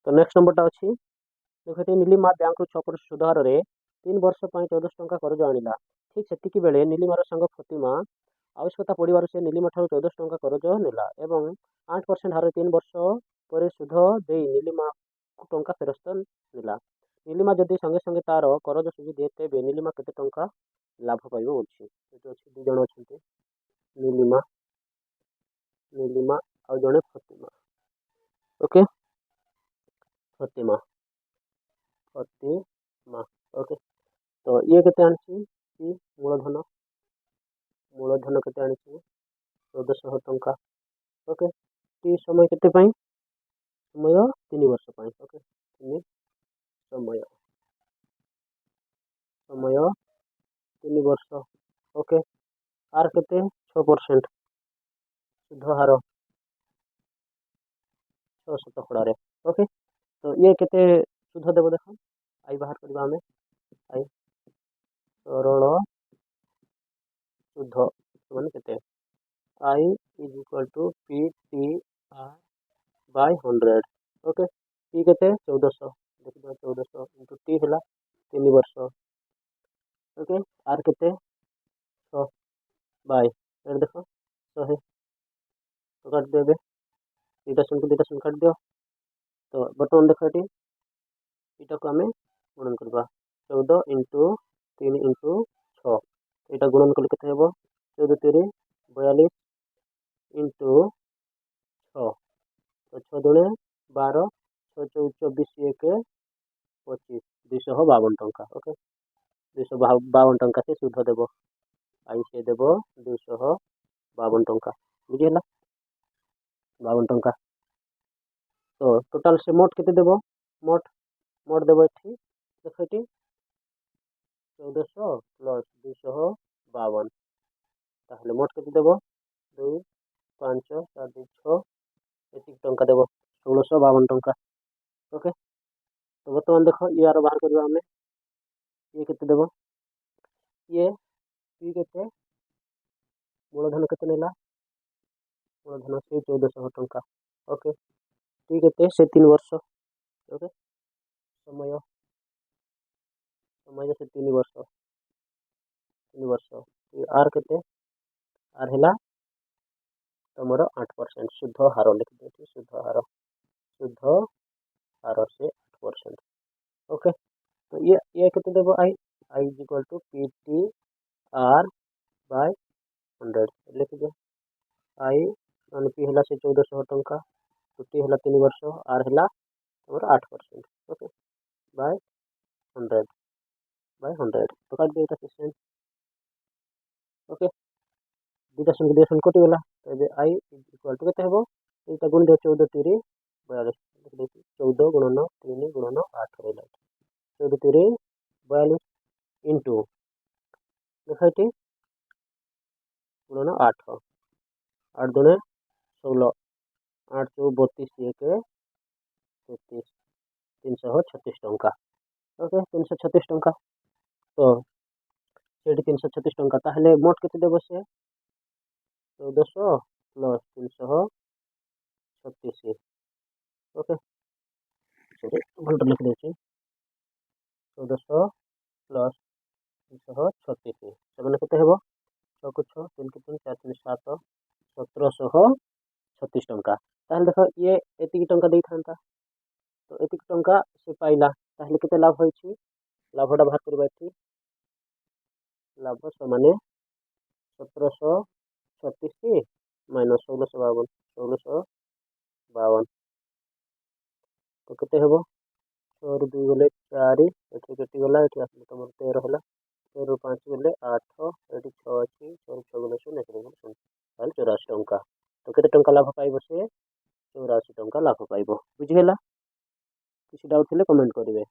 तो नेक्स्ट नंबरटा अच्छी देख ये नीलिमा बैंक 6% सुध हार 3 वर्ष 1400 टंका कर्ज आनिला ठीक सेतिकी बेले नीलिमार सांग प्रतिमा आवश्यकता पड़िबार से नीलिमा ठारू 1400 टंका कर्ज नेला एवं 8% हार 3 वर्ष पर सुध दे नीलिमा टंका फेरस्त नेला नीलिमा जदि संगे संगे तार करज सुझी दिए तेबे नीलिमा केते टंका लाभ पाइबो बोलछि एतो अछि दु जण अछंती नीलिमा नीलिमा आ जणे प्रतिमा ओके प्रतिमा प्रतिमा ओके तो ये केते आनछि कि मूलधन केते आनछि 1400 टंका ओके टी समय केते पई समय 3 वर्ष पई ओके 3 समय समय 3 वर्ष ओके आर केते 6% सुध हार 6 शतकड़ा रे ओके तो ये केते सुध देबो देखो आई बाहर करबा हमें आई सरल सुध माने केते I is equal to P T R by 100 okay P केते 1400 देख दो 1400 इनटू टी हला 3 वर्ष ओके आर केते 6 बाय एड देखो 100 तो काट देबे दुटा शून्य काट दियो तो बर्तमान देखो एटी इटा को हमें गुणन करबा 14 इंटू 3 इंटू 6 एटा गुणन कले केते हेबो 14 3 42 इंटू 6 तो 6 दुणे 12 6 24 1 25 252 टंका ओके 252 टंका से सुध देबो आई से देबो 252 टंका बुझिला 52 टंका तो टोटल से मोट केते देबो मोट मोट देबो एठी देखो एठी 1400 प्लस 252 ताहले मोट केते देबो 2 5 7 6 एतिक टंका देबो 1652 टंका ओके तो बर्तमान देखो ये आरो बाहर करबा हमें ये केते देबो ये पी केते मूलधन केते नेला मूलधन से 1400 टंका ओके टी केते से 3 वर्ष ओके समय समय से 3 वर्ष आर केते आर हला तमरो 8% शुद्ध हार लिख देती शुद्ध हार से 8% ओके तो ये केते देबो I I is equal to P T R by 100 लिख दे आई मान पी हला से 1400 टंका तो टी हला 3 वर्ष आर हला तमरो 8% ओके बाय 100 तो काट दे एटा से ओके दुटा शून्य कटि गला तो एबे आई इज इक्वल टू केते हेबो एटा गुण दियो 14 3 42 लिख देती 14 गुणन 3 गुणन 8 रहला 14 3 42 इंटू देखैती गुणन 8 8 दुने 16 8 2 32 1 33 336 टंका ओके 336 टंका तो सेठी 336 टंका ताहले मोट केते देबो से 1400 प्लस 336 ओके सॉरी भूल लिख देछि 1400 प्लस 336 सेबन केते हेबो 6 को 6 3 को 3 4 3 7 1736 टंका ताहले देखो ये एतिकी टंका देई थांता तो एतिकी टंका से पाइला ताहले केते लाभ होइछि लाभटा बाहर करबा एठी लाभ समान 1736 माइनस 1652 तो केते हेबो 4 2 गले 4 एठी केटी गला एठी आसले तमर 13 होला 13 5 गले 8 एठी 6 अछि 4 6 गले 0 एठी गले 0 ताल 84 टंका तो केते टंका लाभ पाइबो से 84 टंका लाभ पाइबो बुझिगला किसी डाउट थिले कमेंट करिवे।